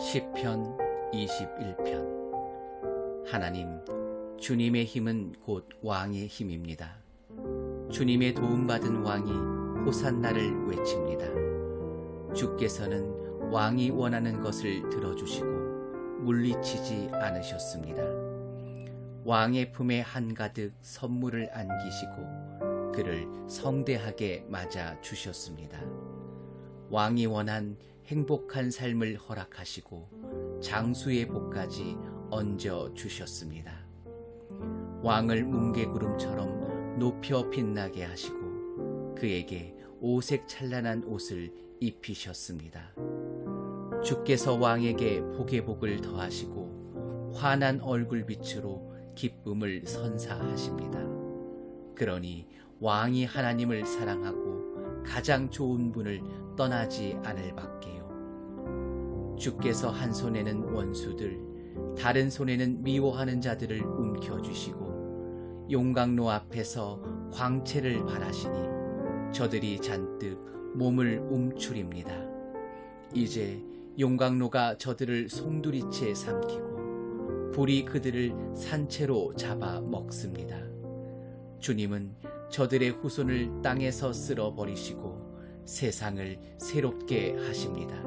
시편 21편. 하나님, 주님의 힘은 곧 왕의 힘입니다. 주님의 도움받은 왕이 호산나를 외칩니다. 주께서는 왕이 원하는 것을 들어주시고 물리치지 않으셨습니다. 왕의 품에 한가득 선물을 안기시고 그를 성대하게 맞아 주셨습니다. 왕이 원한 행복한 삶을 허락하시고 장수의 복까지 얹어 주셨습니다. 왕을 뭉게구름처럼 높여 빛나게 하시고 그에게 오색 찬란한 옷을 입히셨습니다. 주께서 왕에게 복의 복을 더하시고 환한 얼굴빛으로 기쁨을 선사하십니다. 그러니 왕이 하나님을 사랑하고 가장 좋은 분을 떠나지 않을 밖에요. 주께서 한 손에는 원수들, 다른 손에는 미워하는 자들을 움켜쥐시고 용광로 앞에서 광채를 발하시니 저들이 잔뜩 몸을 움츠립니다. 이제 용광로가 저들을 송두리째 삼키고 불이 그들을 산채로 잡아 먹습니다. 주님은 저들의 후손을 땅에서 쓸어버리시고 세상을 새롭게 하십니다.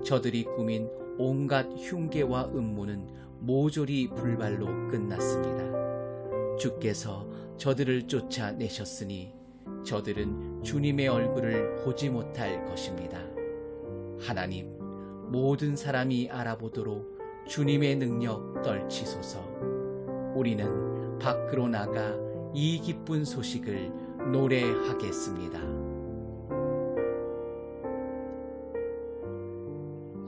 저들이 꾸민 온갖 흉계와 음모는 모조리 불발로 끝났습니다. 주께서 저들을 쫓아내셨으니 저들은 주님의 얼굴을 보지 못할 것입니다. 하나님, 모든 사람이 알아보도록 주님의 능력 떨치소서. 우리는 밖으로 나가 이 기쁜 소식을 노래하겠습니다.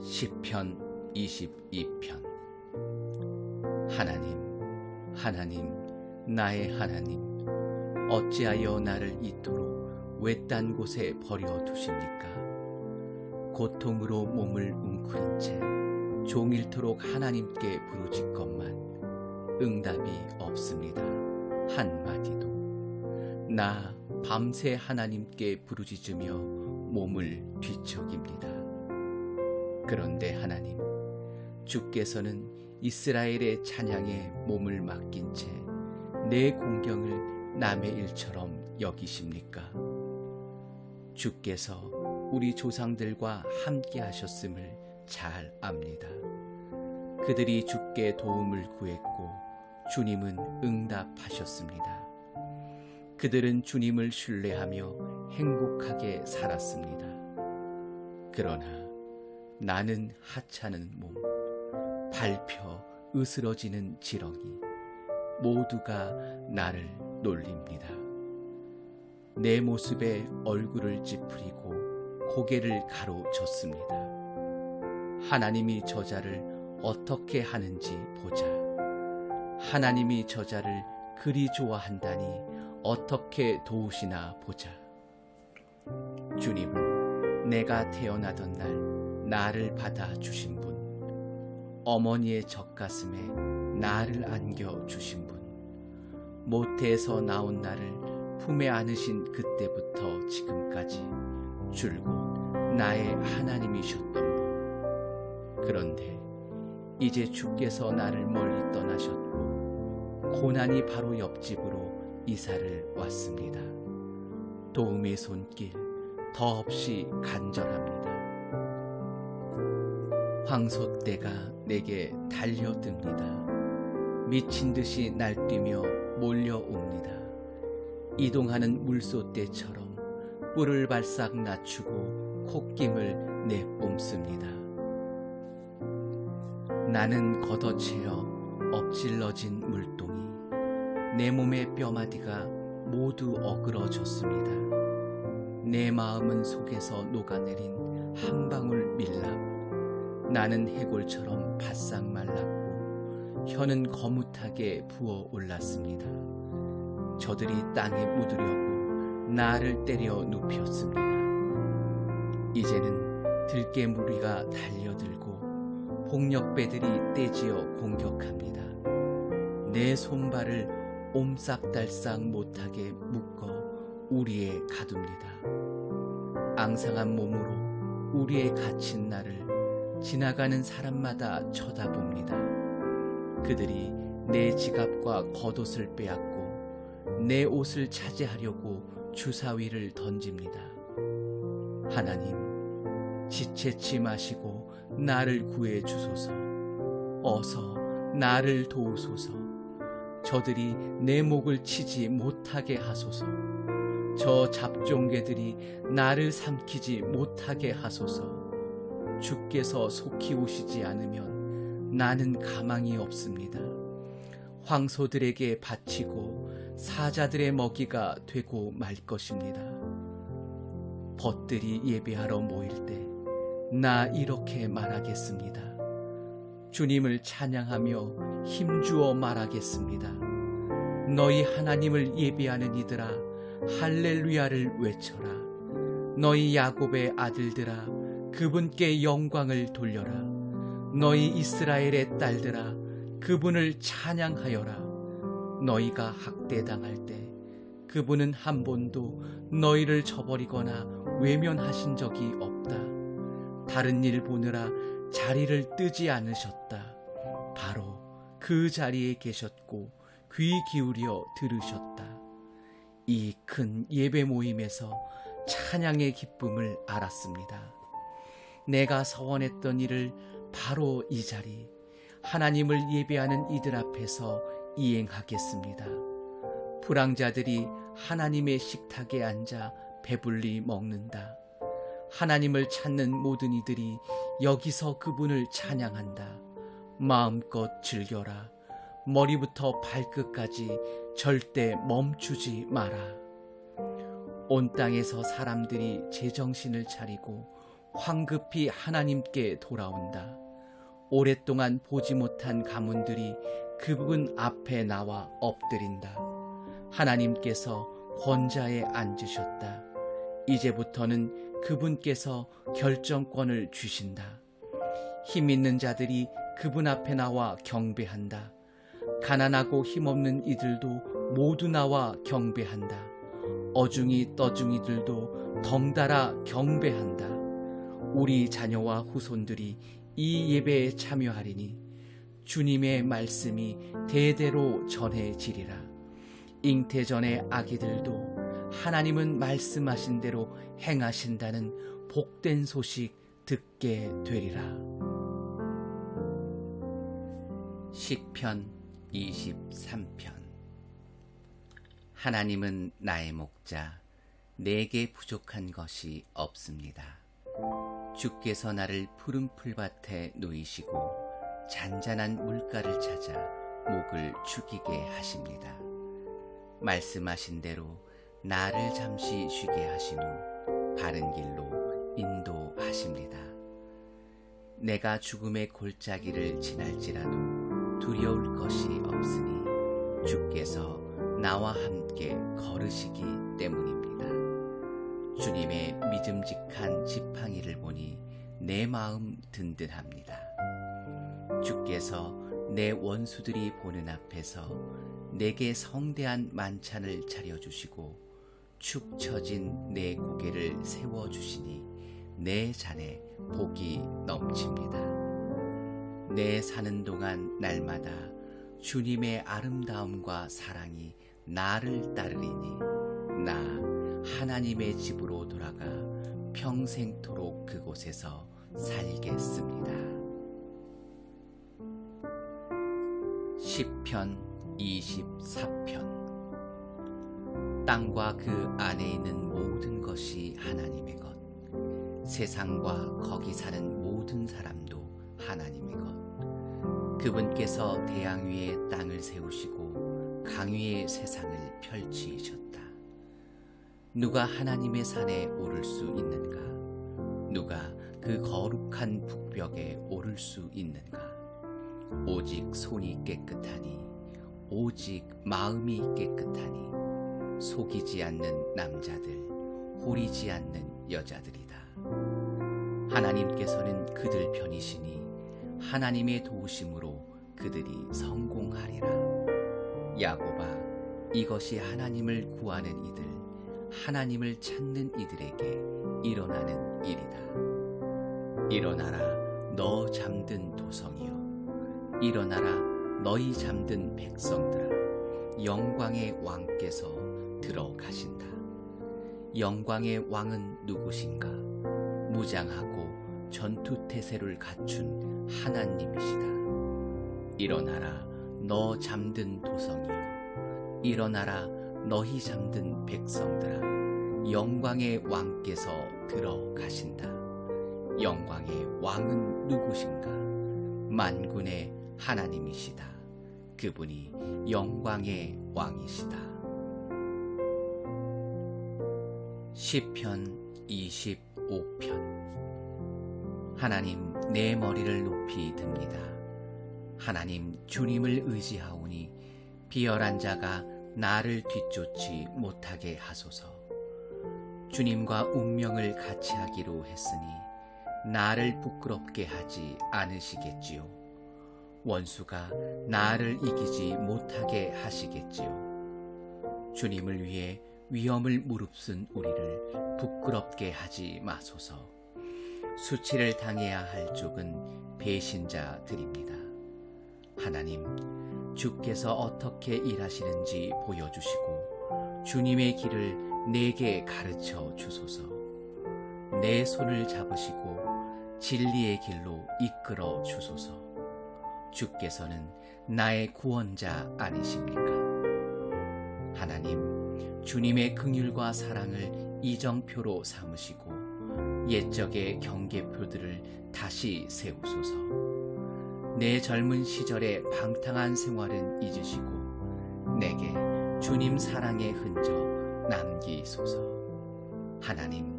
시편 22편. 하나님, 하나님, 나의 하나님, 어찌하여 나를 이토록 외딴 곳에 버려 두십니까? 고통으로 몸을 웅크린 채 종일토록 하나님께 부르짖건만 응답이 없습니다. 한마디도. 나 밤새 하나님께 부르짖으며 몸을 뒤척입니다. 그런데 하나님, 주께서는 이스라엘의 찬양에 몸을 맡긴 채 내 공경을 남의 일처럼 여기십니까? 주께서 우리 조상들과 함께 하셨음을 잘 압니다. 그들이 주께 도움을 구했고 주님은 응답하셨습니다. 그들은 주님을 신뢰하며 행복하게 살았습니다. 그러나 나는 하찮은 몸, 밟혀 으스러지는 지렁이, 모두가 나를 놀립니다. 내 모습에 얼굴을 찌푸리고 고개를 가로젓습니다. 하나님이 저자를 어떻게 하는지 보자. 하나님이 저자를 그리 좋아한다니 어떻게 도우시나 보자. 주님은 내가 태어나던 날 나를 받아주신 분, 어머니의 젖가슴에 나를 안겨주신 분, 모태에서 나온 나를 품에 안으신 그때부터 지금까지 줄곧 나의 하나님이셨던 분. 그런데 이제 주께서 나를 멀리 떠나셨고 고난이 바로 옆집으로 이사를 왔습니다. 도움의 손길 더없이 간절합니다. 황소떼가 내게 달려듭니다. 미친 듯이 날뛰며 몰려옵니다. 이동하는 물소떼처럼 뿔을 발싹 낮추고 콧김을 내뿜습니다. 나는 걷어채어 엎질러진 물동이, 내 몸의 뼈마디가 모두 어그러졌습니다. 내 마음은 속에서 녹아내린 한 방울 밀랍. 나는 해골처럼 바싹 말랐고 혀는 거뭇하게 부어 올랐습니다. 저들이 땅에 묻으려고 나를 때려 눕혔습니다. 이제는 들깨무리가 달려들고 폭력배들이 떼지어 공격합니다. 내 손발을 옴싹달싹 못하게 묶어 우리에 가둡니다. 앙상한 몸으로 우리의 갇힌 나를 지나가는 사람마다 쳐다봅니다. 그들이 내 지갑과 겉옷을 빼앗고 내 옷을 차지하려고 주사위를 던집니다. 하나님, 지체치 마시고 나를 구해 주소서. 어서 나를 도우소서. 저들이 내 목을 치지 못하게 하소서. 저 잡종개들이 나를 삼키지 못하게 하소서. 주께서 속히 오시지 않으면 나는 가망이 없습니다. 황소들에게 바치고 사자들의 먹이가 되고 말 것입니다. 벗들이 예배하러 모일 때 나 이렇게 말하겠습니다. 주님을 찬양하며 힘주어 말하겠습니다. 너희 하나님을 예배하는 이들아, 할렐루야를 외쳐라. 너희 야곱의 아들들아, 그분께 영광을 돌려라. 너희 이스라엘의 딸들아, 그분을 찬양하여라. 너희가 학대당할 때 그분은 한 번도 너희를 저버리거나 외면하신 적이 없다. 다른 일 보느라 자리를 뜨지 않으셨다. 바로 그 자리에 계셨고 귀 기울여 들으셨다. 이 큰 예배 모임에서 찬양의 기쁨을 알았습니다. 내가 서원했던 일을 바로 이 자리, 하나님을 예배하는 이들 앞에서 이행하겠습니다. 불황자들이 하나님의 식탁에 앉아 배불리 먹는다. 하나님을 찾는 모든 이들이 여기서 그분을 찬양한다. 마음껏 즐겨라. 머리부터 발끝까지 절대 멈추지 마라. 온 땅에서 사람들이 제정신을 차리고 황급히 하나님께 돌아온다. 오랫동안 보지 못한 가문들이 그분 앞에 나와 엎드린다. 하나님께서 권자에 앉으셨다. 이제부터는 그분께서 결정권을 주신다. 힘 있는 자들이 그분 앞에 나와 경배한다. 가난하고 힘없는 이들도 모두 나와 경배한다. 어중이 떠중이들도 덩달아 경배한다. 우리 자녀와 후손들이 이 예배에 참여하리니 주님의 말씀이 대대로 전해지리라. 잉태전의 아기들도 하나님은 말씀하신 대로 행하신다는 복된 소식 듣게 되리라. 시편 23편. 하나님은 나의 목자, 내게 부족한 것이 없습니다. 주께서 나를 푸른 풀밭에 놓이시고 잔잔한 물가를 찾아 목을 죽이게 하십니다. 말씀하신 대로 나를 잠시 쉬게 하신 후 바른 길로 인도하십니다. 내가 죽음의 골짜기를 지날지라도 두려울 것이 없으니 주께서 나와 함께 걸으시기 때문입니다. 주님의 믿음직한 지팡이를 보니 내 마음 든든합니다. 주께서 내 원수들이 보는 앞에서 내게 성대한 만찬을 차려주시고 축 처진 내 고개를 세워주시니 내 잔에 복이 넘칩니다. 내 사는 동안 날마다 주님의 아름다움과 사랑이 나를 따르리니 나 하나님의 집으로 돌아가 평생토록 그곳에서 살겠습니다. 시편 24편. 땅과 그 안에 있는 모든 것이 하나님의 것, 세상과 거기 사는 모든 사람도 하나님의 것. 그분께서 대양 위에 땅을 세우시고 강 위에 세상을 펼치셨다. 누가 하나님의 산에 오를 수 있는가? 누가 그 거룩한 북벽에 오를 수 있는가? 오직 손이 깨끗하니, 오직 마음이 깨끗하니, 속이지 않는 남자들, 호리지 않는 여자들이다. 하나님께서는 그들 편이시니 하나님의 도우심으로 그들이 성공하리라. 야곱아, 이것이 하나님을 구하는 이들, 하나님을 찾는 이들에게 일어나는 일이다. 일어나라, 너 잠든 도성이여, 일어나라 너희 잠든 백성들아, 영광의 왕께서 들어가신다. 영광의 왕은 누구신가? 무장하고 전투태세를 갖춘 하나님이시다. 일어나라 너 잠든 도성이여, 일어나라 너희 잠든 백성들아, 영광의 왕께서 들어가신다. 영광의 왕은 누구신가? 만군의 하나님이시다. 그분이 영광의 왕이시다. 시편 25편. 하나님, 내 머리를 높이 듭니다. 하나님, 주님을 의지하오니 비열한 자가 나를 뒤쫓지 못하게 하소서. 주님과 운명을 같이 하기로 했으니 나를 부끄럽게 하지 않으시겠지요. 원수가 나를 이기지 못하게 하시겠지요. 주님을 위해 위험을 무릅쓴 우리를 부끄럽게 하지 마소서. 수치를 당해야 할 쪽은 배신자들입니다. 하나님, 주께서 어떻게 일하시는지 보여주시고 주님의 길을 내게 가르쳐 주소서. 내 손을 잡으시고 진리의 길로 이끌어 주소서. 주께서는 나의 구원자 아니십니까? 하나님, 주님의 긍휼과 사랑을 이정표로 삼으시고 옛적의 경계표들을 다시 세우소서. 내 젊은 시절의 방탕한 생활은 잊으시고 내게 주님 사랑의 흔적 남기소서. 하나님,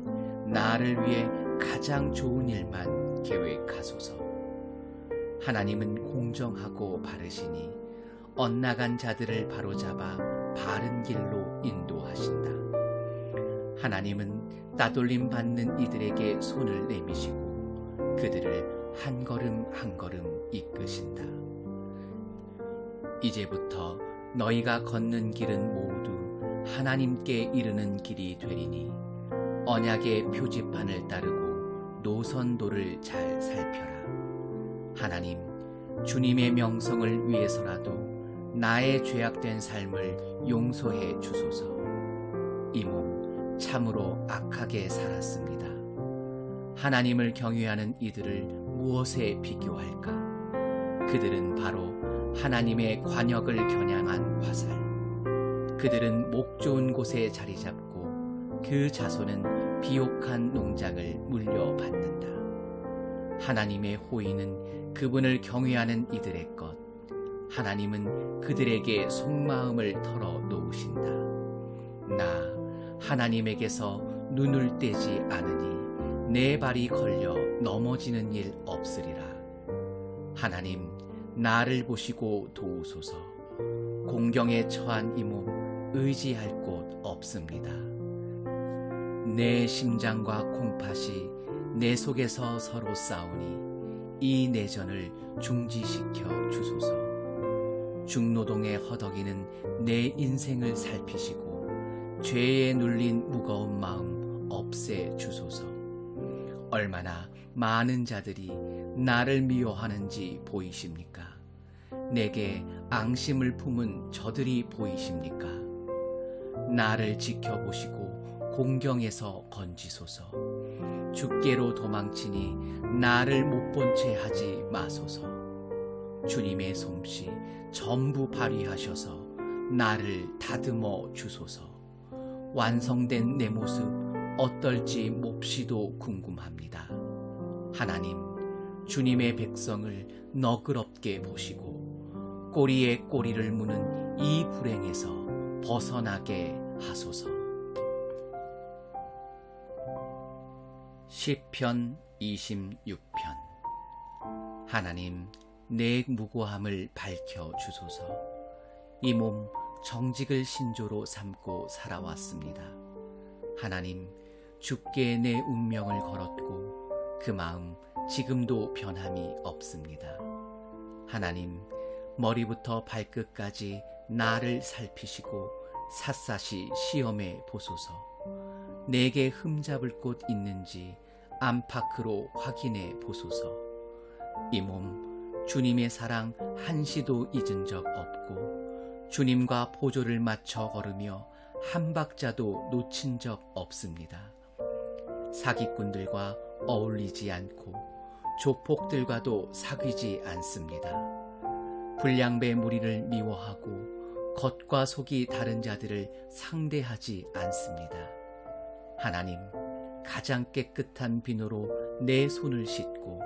나를 위해 가장 좋은 일만 계획하소서. 하나님은 공정하고 바르시니 엇나간 자들을 바로잡아 바른 길로 인도하신다. 하나님은 따돌림 받는 이들에게 손을 내미시고 그들을 한 걸음 한 걸음 이끄신다. 이제부터 너희가 걷는 길은 모두 하나님께 이르는 길이 되리니 언약의 표지판을 따르고 노선도를 잘 살펴라. 하나님, 주님의 명성을 위해서라도 나의 죄악된 삶을 용서해 주소서. 이 몸 참으로 악하게 살았습니다. 하나님을 경외하는 이들을 무엇에 비교할까? 그들은 바로 하나님의 관역을 겨냥한 화살. 그들은 목 좋은 곳에 자리 잡고 그 자손은 비옥한 농장을 물려받는다. 하나님의 호의는 그분을 경외하는 이들의 것. 하나님은 그들에게 속마음을 털어 놓으신다. 나 하나님에게서 눈을 떼지 않으니 내 발이 걸려 넘어지는 일 없으리라. 하나님, 나를 보시고 도우소서. 공경에 처한 이 몸 의지할 곳 없습니다. 내 심장과 콩팥이 내 속에서 서로 싸우니 이 내전을 중지시켜 주소서. 중노동에 허덕이는 내 인생을 살피시고 죄에 눌린 무거운 마음 없애 주소서. 얼마나 많은 자들이 나를 미워하는지 보이십니까? 내게 앙심을 품은 저들이 보이십니까? 나를 지켜보시고 공경에서 건지소서. 주께로 도망치니 나를 못 본 채 하지 마소서. 주님의 솜씨 전부 발휘하셔서 나를 다듬어 주소서. 완성된 내 모습 어떨지 몹시도 궁금합니다. 하나님, 주님의 백성을 너그럽게 보시고 꼬리에 꼬리를 무는 이 불행에서 벗어나게 하소서. 시편 26편. 하나님, 내 무고함을 밝혀 주소서. 이 몸 정직을 신조로 삼고 살아왔습니다. 하나님, 주께 내 운명을 걸었고 그 마음 지금도 변함이 없습니다. 하나님, 머리부터 발끝까지 나를 살피시고 샅샅이 시험해 보소서. 내게 흠잡을 곳 있는지 안팎으로 확인해 보소서. 이 몸 주님의 사랑 한시도 잊은 적 없고 주님과 보조를 맞춰 걸으며 한 박자도 놓친 적 없습니다. 사기꾼들과 어울리지 않고 조폭들과도 사귀지 않습니다. 불량배 무리를 미워하고 겉과 속이 다른 자들을 상대하지 않습니다. 하나님, 가장 깨끗한 비누로 내 손을 씻고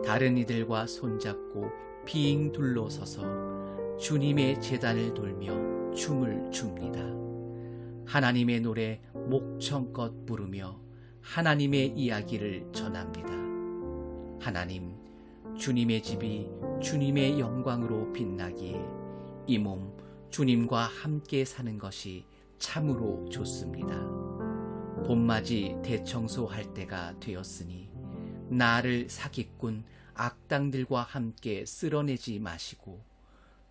다른 이들과 손잡고 빙 둘러서서 주님의 제단을 돌며 춤을 춥니다. 하나님의 노래 목청껏 부르며 하나님의 이야기를 전합니다. 하나님, 주님의 집이 주님의 영광으로 빛나기에 이 몸 주님과 함께 사는 것이 참으로 좋습니다. 봄맞이 대청소할 때가 되었으니 나를 사기꾼 악당들과 함께 쓸어내지 마시고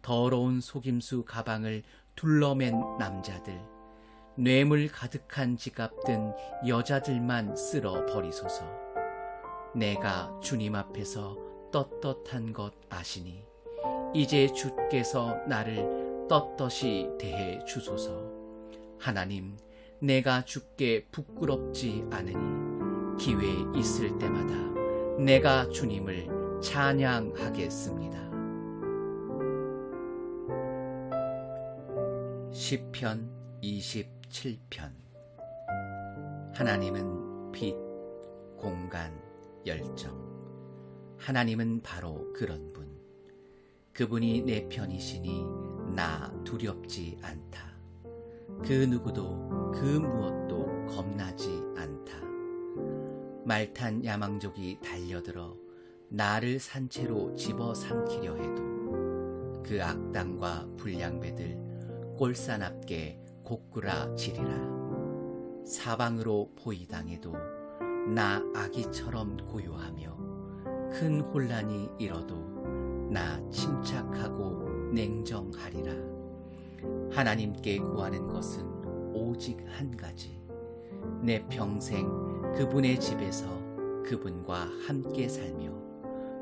더러운 속임수 가방을 둘러맨 남자들, 뇌물 가득한 지갑 든 여자들만 쓸어 버리소서. 내가 주님 앞에서 떳떳한 것 아시니 이제 주께서 나를 떳떳이 대해 주소서. 하나님, 내가 주께 부끄럽지 않으니 기회 있을 때마다 내가 주님을 찬양하겠습니다. 시편 27편. 하나님은 빛, 공간, 열정. 하나님은 바로 그런 분. 그분이 내 편이시니 나 두렵지 않다. 그 누구도 그 무엇도 겁나지 않다. 말탄 야망족이 달려들어 나를 산채로 집어삼키려 해도 그 악당과 불량배들 꼴산 앞게 고꾸라지리라. 사방으로 포위당해도 나 아기처럼 고요하며 큰 혼란이 일어도 나 침착하고 냉정하리라. 하나님께 구하는 것은 오직 한 가지. 내 평생 그분의 집에서 그분과 함께 살며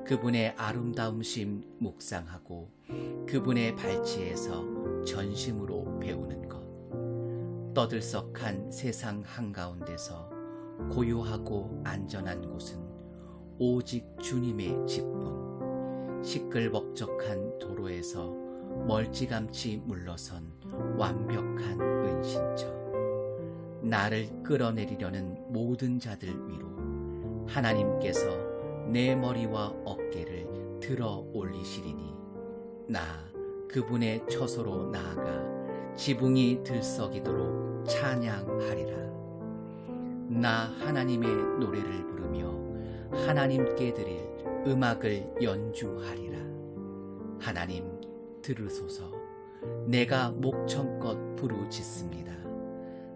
그분의 아름다움심 묵상하고 그분의 발치에서 전심으로 배우는 것. 떠들썩한 세상 한가운데서 고요하고 안전한 곳은 오직 주님의 집뿐. 시끌벅적한 도로에서 멀찌감치 물러선 완벽한 은신처. 나를 끌어내리려는 모든 자들 위로 하나님께서 내 머리와 어깨를 들어 올리시리니 나 그분의 처소로 나아가 지붕이 들썩이도록 찬양하리라. 나 하나님의 노래를 부르며 하나님께 드릴 음악을 연주하리라. 하나님 들으소서. 내가 목청껏 부르짖습니다.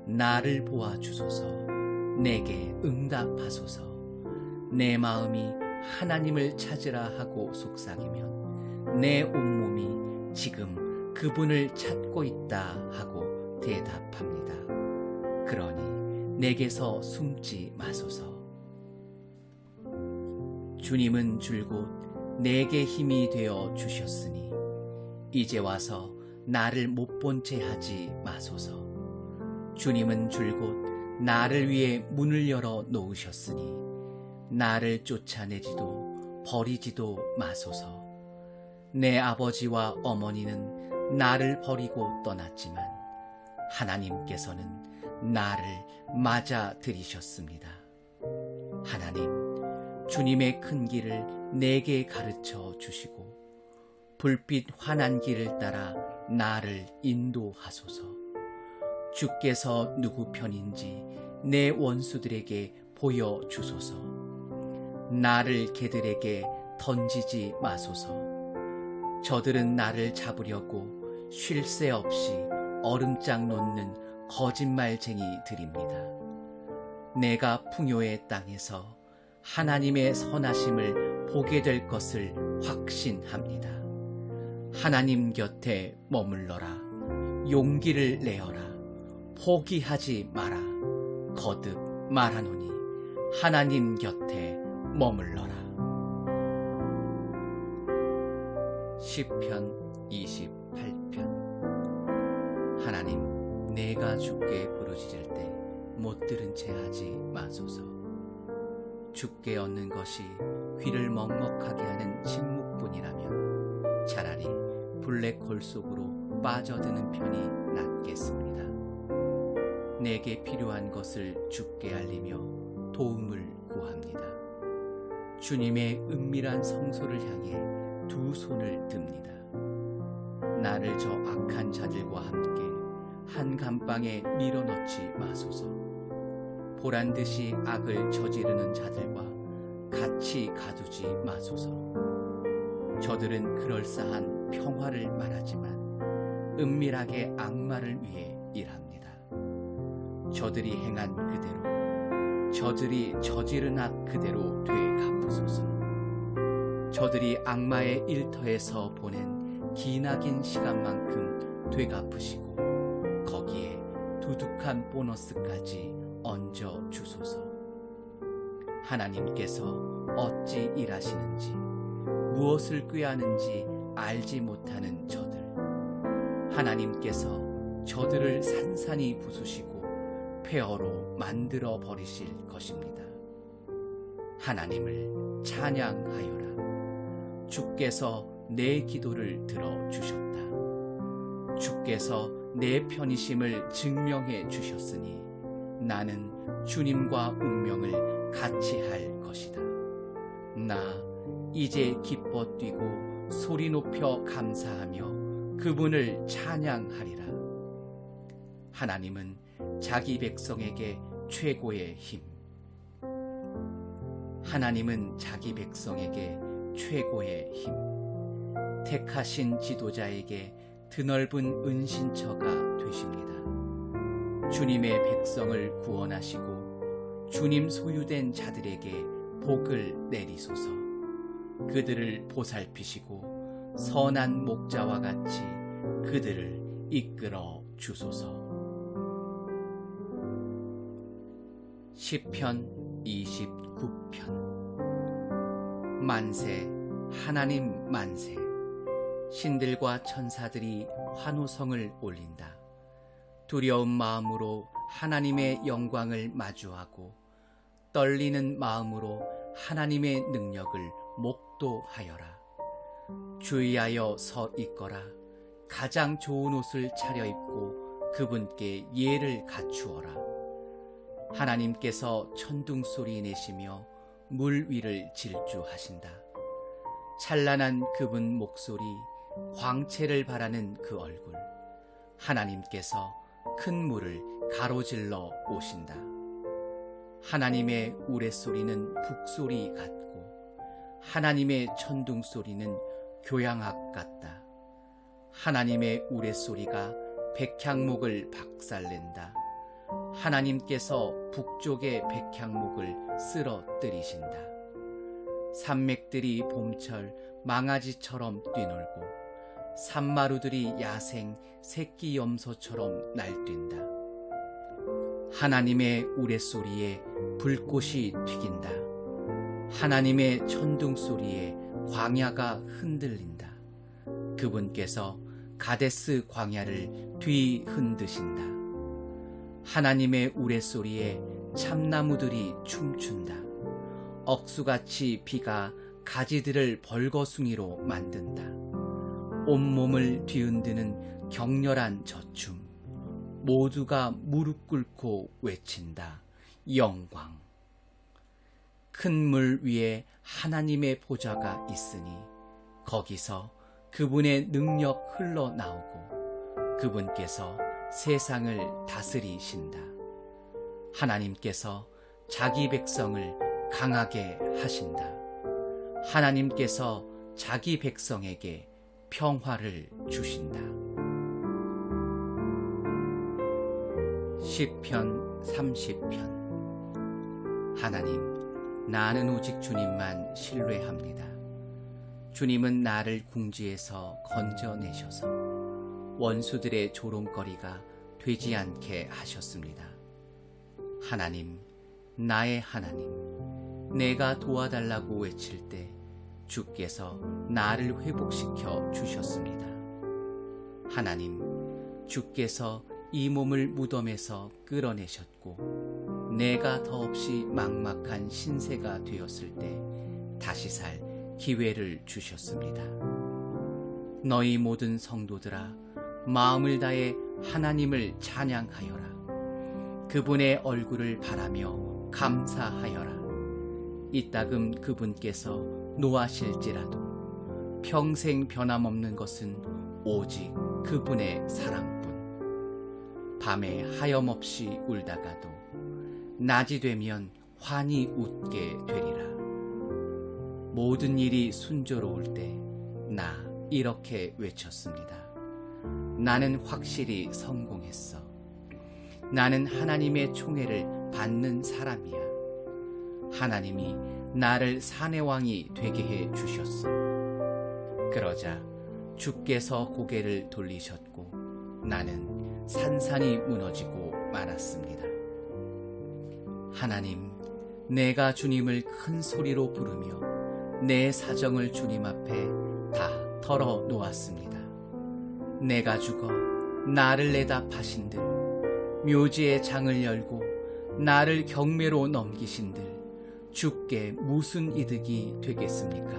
나를 보아주소서. 내게 응답하소서. 내 마음이 하나님을 찾으라 하고 속삭이면 내 온몸이 지금 그분을 찾고 있다 하고 대답합니다. 그러니 내게서 숨지 마소서. 주님은 줄곧 내게 힘이 되어 주셨으니 이제 와서 나를 못 본 채 하지 마소서. 주님은 줄곧 나를 위해 문을 열어 놓으셨으니 나를 쫓아내지도 버리지도 마소서. 내 아버지와 어머니는 나를 버리고 떠났지만 하나님께서는 나를 맞아 들이셨습니다. 하나님, 주님의 큰 길을 내게 가르쳐 주시고 불빛 환한 길을 따라 나를 인도하소서. 주께서 누구 편인지 내 원수들에게 보여주소서. 나를 개들에게 던지지 마소서. 저들은 나를 잡으려고 쉴 새 없이 얼음장 놓는 거짓말쟁이들입니다. 내가 풍요의 땅에서 하나님의 선하심을 보게 될 것을 확신합니다. 하나님 곁에 머물러라. 용기를 내어라. 포기하지 마라. 거듭 말하노니 하나님 곁에 머물러라. 시편 28편. 하나님, 내가 주께 부르짖을 때 못 들은 채 하지 마소서. 주께 얻는 것이 귀를 먹먹하게 하는 침묵뿐이라면 차라리 블랙홀 속으로 빠져드는 편이 낫겠습니다. 내게 필요한 것을 주께 알리며 도움을 구합니다. 주님의 은밀한 성소를 향해 두 손을 듭니다. 나를 저 악한 자들과 함께 한 감방에 밀어넣지 마소서. 보란듯이 악을 저지르는 자들과 같이 가두지 마소서. 저들은 그럴싸한 평화를 말하지만 은밀하게 악마를 위해 일합니다. 저들이 행한 그대로, 저들이 저지른 악 그대로 되갚으소서. 저들이 악마의 일터에서 보낸 기나긴 시간만큼 되갚으시고 거기에 두둑한 보너스까지 얹어 주소서. 하나님께서 어찌 일하시는지, 무엇을 꾀하는지 알지 못하는 저들, 하나님께서 저들을 산산이 부수시고 폐허로 만들어 버리실 것입니다. 하나님을 찬양하여라. 주께서 내 기도를 들어주셨다. 주께서 내 편이심을 증명해 주셨으니 나는 주님과 운명을 같이 할 것이다. 나 이제 기뻐 뛰고 소리 높여 감사하며 그분을 찬양하리라. 하나님은 자기 백성에게 최고의 힘. 하나님은 자기 백성에게 최고의 힘. 택하신 지도자에게 드넓은 은신처가 되십니다. 주님의 백성을 구원하시고 주님 소유된 자들에게 복을 내리소서. 그들을 보살피시고 선한 목자와 같이 그들을 이끌어 주소서. 시편 29편. 만세, 하나님 만세. 신들과 천사들이 환호성을 올린다. 두려운 마음으로 하나님의 영광을 마주하고 떨리는 마음으로 하나님의 능력을 목도하여라. 주의하여 서 있거라. 가장 좋은 옷을 차려입고 그분께 예를 갖추어라. 하나님께서 천둥소리 내시며 물 위를 질주하신다. 찬란한 그분 목소리, 광채를 바라는 그 얼굴. 하나님께서 큰 물을 가로질러 오신다. 하나님의 우레소리는 북소리 같고 하나님의 천둥소리는 교향악 같다. 하나님의 우레소리가 백향목을 박살낸다. 하나님께서 북쪽의 백향목을 쓰러뜨리신다. 산맥들이 봄철 망아지처럼 뛰놀고 산마루들이 야생 새끼 염소처럼 날뛴다. 하나님의 우레소리에 불꽃이 튀긴다. 하나님의 천둥소리에 광야가 흔들린다. 그분께서 가데스 광야를 뒤흔드신다. 하나님의 우레소리에 참나무들이 춤춘다. 억수같이 비가 가지들을 벌거숭이로 만든다. 온몸을 뒤흔드는 격렬한 저춤. 모두가 무릎 꿇고 외친다. 영광. 큰 물 위에 하나님의 보좌가 있으니 거기서 그분의 능력 흘러나오고 그분께서 세상을 다스리신다. 하나님께서 자기 백성을 강하게 하신다. 하나님께서 자기 백성에게 평화를 주신다. 시편 30편. 하나님, 나는 오직 주님만 신뢰합니다. 주님은 나를 궁지에서 건져내셔서 원수들의 조롱거리가 되지 않게 하셨습니다. 하나님, 나의 하나님, 내가 도와달라고 외칠 때 주께서 나를 회복시켜 주셨습니다. 하나님, 주께서 이 몸을 무덤에서 끌어내셨고 내가 더없이 막막한 신세가 되었을 때 다시 살 기회를 주셨습니다. 너희 모든 성도들아, 마음을 다해 하나님을 찬양하여라. 그분의 얼굴을 바라며 감사하여라. 이따금 그분께서 노하실지라도 평생 변함없는 것은 오직 그분의 사랑뿐. 밤에 하염없이 울다가도 낮이 되면 환히 웃게 되리라. 모든 일이 순조로울 때 나 이렇게 외쳤습니다. 나는 확실히 성공했어. 나는 하나님의 총애를 받는 사람이야. 하나님이 나를 사내왕이 되게 해 주셨어. 그러자 주께서 고개를 돌리셨고 나는 산산이 무너지고 말았습니다. 하나님, 내가 주님을 큰 소리로 부르며 내 사정을 주님 앞에 다 털어 놓았습니다. 내가 죽어 나를 내다 파신들, 묘지의 장을 열고 나를 경매로 넘기신들, 주께 무슨 이득이 되겠습니까?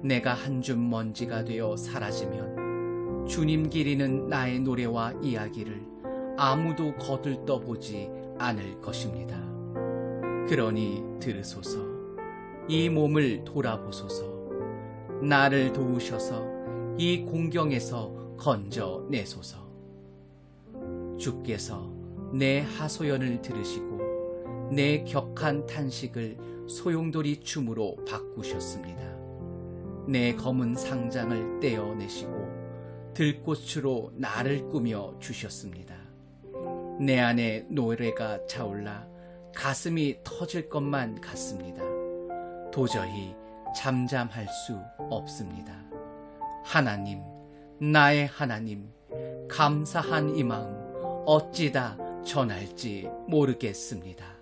내가 한 줌 먼지가 되어 사라지면 주님 기리는 나의 노래와 이야기를 아무도 거들떠보지 않을 것입니다. 그러니 들으소서, 이 몸을 돌아보소서, 나를 도우셔서 이 공경에서 건져내소서. 주께서 내 하소연을 들으시고 내 격한 탄식을 소용돌이 춤으로 바꾸셨습니다. 내 검은 상장을 떼어내시고 들꽃으로 나를 꾸며 주셨습니다. 내 안에 노래가 차올라 가슴이 터질 것만 같습니다. 도저히 잠잠할 수 없습니다. 하나님, 나의 하나님, 감사한 이 마음 어찌다 전할지 모르겠습니다.